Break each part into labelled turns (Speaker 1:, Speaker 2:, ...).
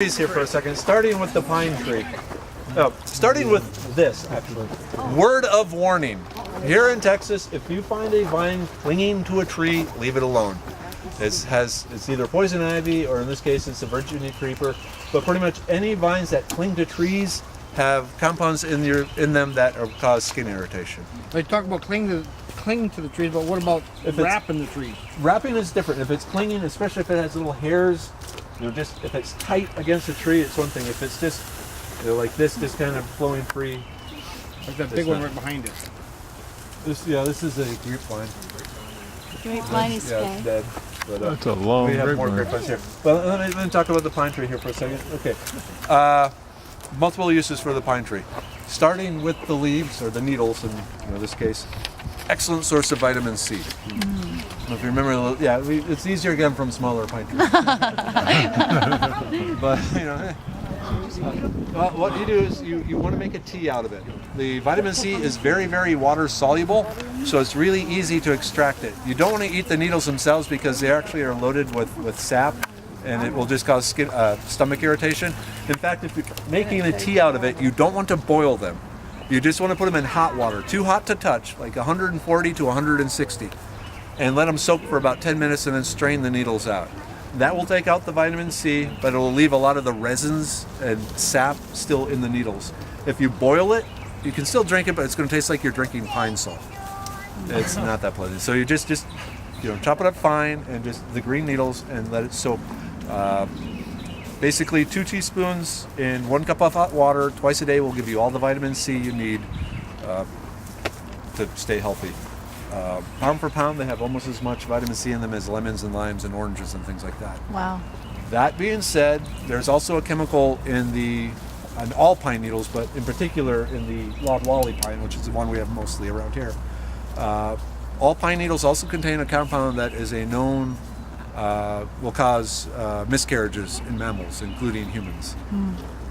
Speaker 1: Here for a second, starting with the pine tree. Starting with this, actually. Word of warning. Here in Texas, if you find a vine clinging to a tree, leave it alone. It's either poison ivy, or in this case, it's a Virginia creeper. But pretty much any vines that cling to trees have compounds in them that cause skin irritation.
Speaker 2: They talk about clinging to the trees, but what about wrapping the trees?
Speaker 1: Wrapping is different. If it's clinging, especially if it has little hairs, just if it's tight against a tree, it's one thing. If it's just like this, just kind of flowing free,
Speaker 2: like that big one right behind it.
Speaker 1: This is a grapevine.
Speaker 3: Grapevine is
Speaker 1: it's dead. But,
Speaker 4: That's a long
Speaker 1: we have more
Speaker 4: grapevine.
Speaker 1: grapevines here. But let me talk about the pine tree here for a second. Okay, multiple uses for the pine tree. Starting with the leaves or the needles, in this case, excellent source of vitamin C. If you remember, it's easier to get them from smaller pine trees. But what you do is you want to make a tea out of it. The vitamin C is very, very water soluble, so it's really easy to extract it. You don't want to eat the needles themselves because they actually are loaded with sap, and it will just cause stomach irritation. In fact, if you're making a tea out of it, you don't want to boil them. You just want to put them in hot water, too hot to touch, like 140 to 160. And let them soak for about 10 minutes and then strain the needles out. That will take out the vitamin C, but it will leave a lot of the resins and sap still in the needles. If you boil it, you can still drink it, but it's going to taste like you're drinking pine salt. It's not that pleasant. So you just chop it up fine and just the green needles and let it soak. Basically 2 teaspoons in 1 cup of hot water twice a day will give you all the vitamin C you need to stay healthy. Pound for pound, they have almost as much vitamin C in them as lemons and limes and oranges and things like that.
Speaker 3: Wow.
Speaker 1: That being said, there's also a chemical in all pine needles, but in particular in the loblolly pine, which is the one we have mostly around here. All pine needles also contain a compound that is a known will cause miscarriages in mammals, including humans.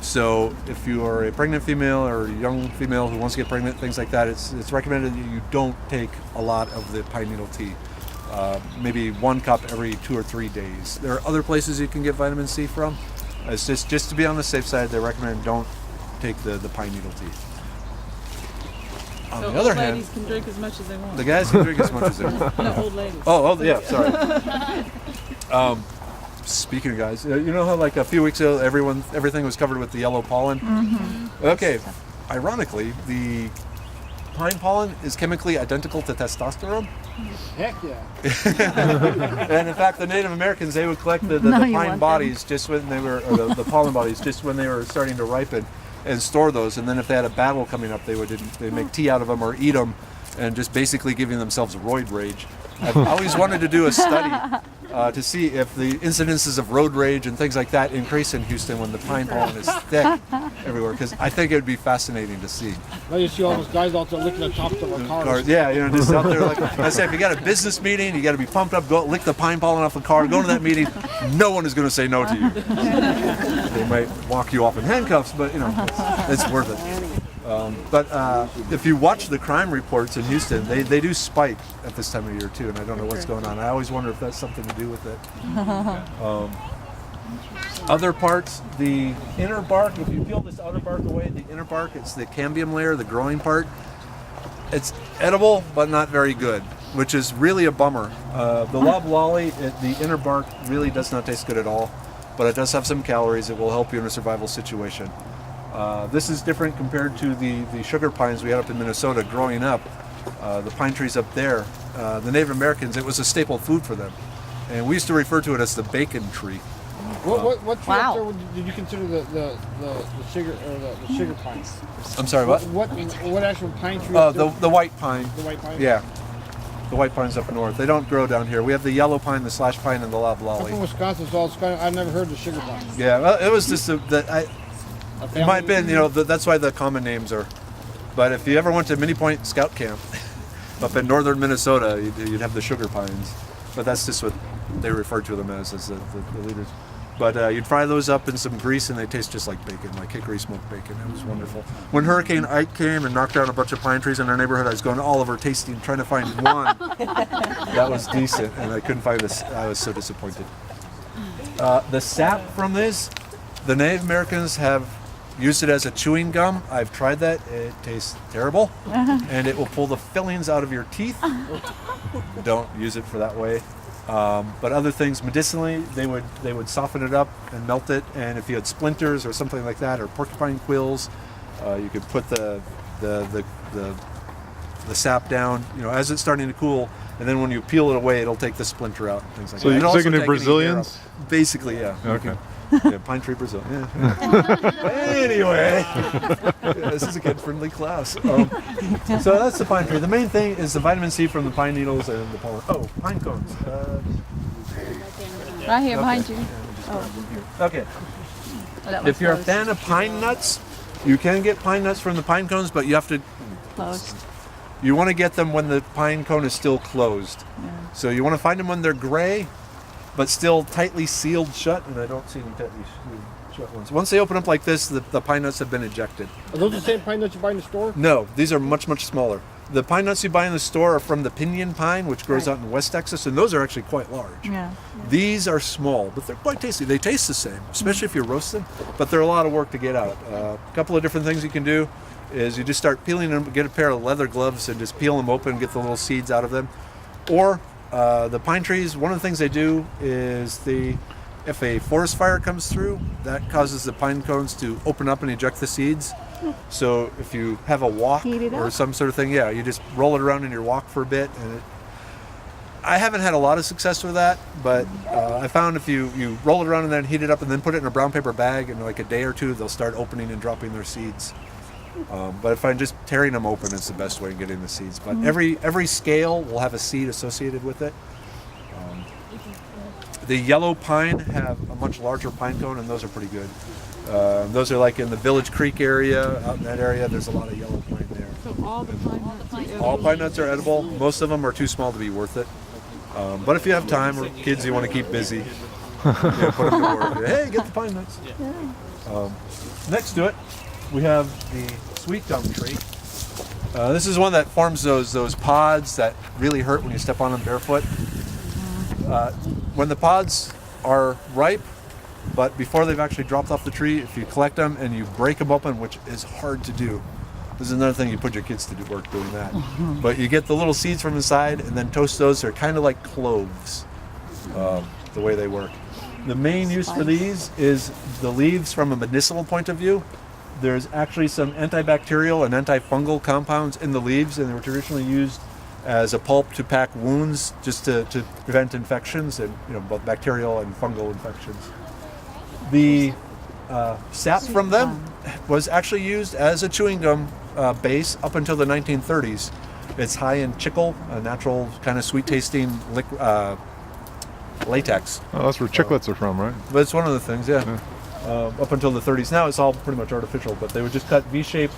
Speaker 1: So if you are a pregnant female or a young female who wants to get pregnant, things like that, it's recommended that you don't take a lot of the pine needle tea. Maybe 1 cup every 2 or 3 days. There are other places you can get vitamin C from. It's just to be on the safe side, they recommend don't take the pine needle tea. On the other hand,
Speaker 5: ladies can drink as much as they want.
Speaker 1: the guys can drink as much as they want.
Speaker 5: No, old ladies.
Speaker 1: Oh yeah, sorry. Speaking of guys, you know how like a few weeks ago everything was covered with the yellow pollen? Okay, ironically, the pine pollen is chemically identical to testosterone.
Speaker 2: Heck yeah.
Speaker 1: And in fact, the Native Americans, they would collect the pine bodies just when they were, or the pollen bodies just when they were starting to ripen, and store those. And then if they had a battle coming up, they'd make tea out of them or eat them, and just basically giving themselves roid rage. I've always wanted to do a study to see if the incidences of road rage and things like that increase in Houston when the pine pollen is thick everywhere, because I think it would be fascinating to see.
Speaker 2: Now you see all those guys out there licking the tops of our cars.
Speaker 1: Yeah, just out there. Like I said, if you got a business meeting, you got to be pumped up, go lick the pine pollen off the car, go to that meeting. No one is going to say no to you. They might walk you off in handcuffs, but it's worth it. But if you watch the crime reports in Houston, they do spike at this time of year too, and I don't know what's going on. I always wonder if that's something to do with it. Other parts, the inner bark, if you peel this outer bark away, the inner bark, it's the cambium layer, the growing part. It's edible, but not very good, which is really a bummer. The loblolly, the inner bark really does not taste good at all, but it does have some calories. It will help you in a survival situation. This is different compared to the sugar pines we had up in Minnesota growing up. The pine trees up there, the Native Americans, it was a staple food for them. And we used to refer to it as the bacon tree.
Speaker 2: What tree up there did you consider the sugar pines?
Speaker 1: I'm sorry, what?
Speaker 2: What actual pine tree?
Speaker 1: Oh, the white pine.
Speaker 2: The white pine?
Speaker 1: Yeah. The white pines up north. They don't grow down here. We have the yellow pine, the slash pine, and the
Speaker 2: I'm from
Speaker 1: loblolly.
Speaker 2: Wisconsin, so I've never heard the sugar pine.
Speaker 1: Yeah, well, it was just it might have been, that's why the common names are. But if you ever went to Mini Point Scout Camp up in northern Minnesota, you'd have the sugar pines. But that's just what they referred to them as the leaders. But you'd fry those up in some grease, and they taste just like bacon, like hickory smoked bacon. It was wonderful. When Hurricane Ike came and knocked down a bunch of pine trees in our neighborhood, I was going to Oliver tasting, trying to find one that was decent, and I couldn't find this. I was so disappointed. The sap from this The Native Americans have used it as a chewing gum. I've tried that. It tastes terrible, and it will pull the fillings out of your teeth. Don't use it for that way. But other things medicinally, they would soften it up and melt it. And if you had splinters or something like that, or porcupine quills, you could put the sap down. You know, as it's starting to cool, and then when you peel it away, it'll take the splinter out and things like
Speaker 4: So
Speaker 1: that.
Speaker 4: you're
Speaker 1: It'll also
Speaker 4: taking the
Speaker 1: take any hair
Speaker 4: Brazilians?
Speaker 1: out. Basically, yeah.
Speaker 4: Okay.
Speaker 1: Yeah, Pine Tree Brazil. Yeah. But anyway, yeah, this is a kid-friendly class. So that's the pine tree. The main thing is the vitamin C from the pine needles and the pollen. Oh, pine cones.
Speaker 3: Right here behind
Speaker 1: Okay.
Speaker 3: you.
Speaker 1: Okay.
Speaker 3: Oh, that one's
Speaker 1: If you're a
Speaker 3: closed.
Speaker 1: fan of pine nuts, you can get pine nuts from the pine cones, but you have to.
Speaker 3: Closed.
Speaker 1: You want to get them when the pine cone is still closed. So you want to find them when they're gray, but still tightly sealed shut. And I don't see any tightly sealed shut ones. Once they open up like this, the pine nuts have been ejected.
Speaker 2: Are those the same pine nuts you buy in the store?
Speaker 1: No, these are much, much smaller. The pine nuts you buy in the store are from the pinyon pine, which grows out in West Texas, and those are actually quite large.
Speaker 3: Yeah.
Speaker 1: These are small, but they're quite tasty. They taste the same, especially if you roast them, but they're a lot of work to get out. A couple of different things you can do is you just start peeling them, get a pair of leather gloves and just peel them open, get the little seeds out of them. Or the pine trees, one of the things they do is if a forest fire comes through, that causes the pine cones to open up and eject the seeds. So if you have a wok
Speaker 3: Heat it
Speaker 1: or
Speaker 3: up.
Speaker 1: some sort of thing, yeah, you just roll it around in your wok for a bit. And I haven't had a lot of success with that, but I found if you roll it around and then heat it up and then put it in a brown paper bag, in like a day or two, they'll start opening and dropping their seeds. But I find just tearing them open is the best way of getting the seeds. But every scale will have a seed associated with it. The yellow pine have a much larger pine cone, and those are pretty good. Those are like in the Village Creek area, out in that area, there's a lot of yellow pine there.
Speaker 5: So all the pine nuts are edible?
Speaker 1: All pine nuts are edible. Most of them are too small to be worth it. But if you have time or kids you want to keep busy, put them to work. Hey, get the pine nuts. Next to it, we have the sweet gum tree. This is one that forms those pods that really hurt when you step on them barefoot. When the pods are ripe, but before they've actually dropped off the tree, if you collect them and you break them open, which is hard to do, this is another thing you put your kids to do work doing that. But you get the little seeds from inside and then toast those. They're kind of like cloves, the way they work. The main use for these is the leaves from a medicinal point of view. There's actually some antibacterial and antifungal compounds in the leaves, and they were traditionally used as a pulp to pack wounds, just to prevent infections, and both bacterial and fungal infections. The sap from them was actually used as a chewing gum base up until the 1930s. It's high in chicle, a natural kind of sweet-tasting latex.
Speaker 4: Oh, that's where chiclets are from, right?
Speaker 1: But it's one of the things, yeah. Up until the 30s. Now it's all pretty much artificial, but they would just cut V-shaped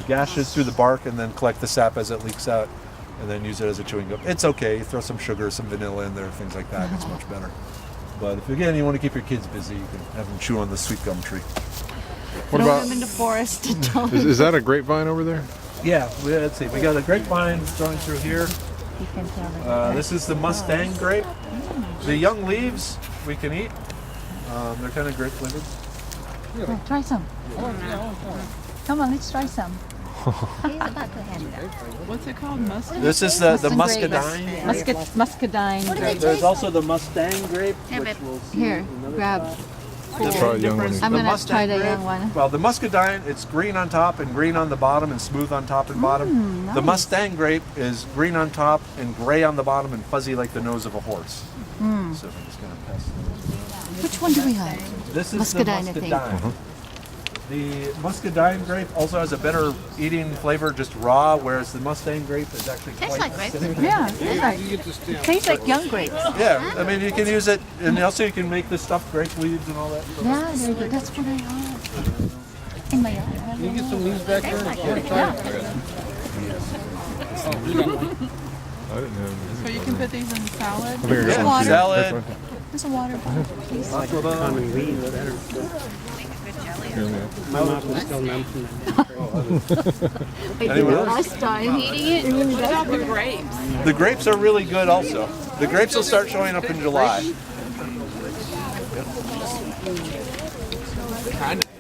Speaker 1: gashes through the bark and then collect the sap as it leaks out and then use it as a chewing gum. It's okay. You throw some sugar, some vanilla in there, things like that. It's much better. But if, again, you want to keep your kids busy, you can have them chew on the sweet gum tree.
Speaker 4: What
Speaker 3: Throw
Speaker 4: about,
Speaker 3: them in the forest. Don't.
Speaker 4: is that a grapevine over there?
Speaker 1: Yeah, let's see. We got a grapevine growing through here.
Speaker 3: You can tell them.
Speaker 1: This is the Mustang grape. The young leaves we can eat. They're kind of grape flavored.
Speaker 3: Oh, try some. Come on, let's try some.
Speaker 5: What's it called? Mustard?
Speaker 1: This is the
Speaker 3: Mustang grape.
Speaker 1: muscadine.
Speaker 3: Muscadine. grape.
Speaker 1: There's also the Mustang grape, which we'll see
Speaker 3: Here,
Speaker 1: in another
Speaker 3: grab.
Speaker 4: Let's try a young one.
Speaker 3: I'm
Speaker 1: The
Speaker 3: gonna
Speaker 1: Mustang
Speaker 3: try the
Speaker 1: grape.
Speaker 3: young one.
Speaker 1: Well, the muscadine, it's green on top and green on the bottom and smooth on top and bottom. The
Speaker 3: nice.
Speaker 1: Mustang grape is green on top and gray on the bottom and fuzzy like the nose of a horse. So I'm just gonna pass those.
Speaker 3: Which one do we have?
Speaker 1: This is
Speaker 3: Muscadine, I
Speaker 1: the
Speaker 3: think.
Speaker 1: muscadine. The muscadine grape also has a better eating flavor just raw, whereas the Mustang grape is actually
Speaker 3: Tastes
Speaker 1: quite
Speaker 3: like grape.
Speaker 1: acidic.
Speaker 3: Yeah, it tastes like young grapes.
Speaker 1: Yeah, I mean you can use it, and also you can make the stuffed grape leaves and all that.
Speaker 3: Yeah, there you go. That's what I have. In my yard.
Speaker 2: Can you get some leaves back there?
Speaker 4: I didn't know.
Speaker 5: So you can put these in salad?
Speaker 4: I think I got
Speaker 1: Yeah,
Speaker 4: one.
Speaker 1: salad.
Speaker 3: There's a water bottle, please.
Speaker 6: Common weed, better. My mouth was still numb from that.
Speaker 1: Anyone else?
Speaker 3: Last time eating it.
Speaker 5: What about the grapes?
Speaker 1: The grapes are really good also. The grapes will start showing up in July.
Speaker 2: Kind of.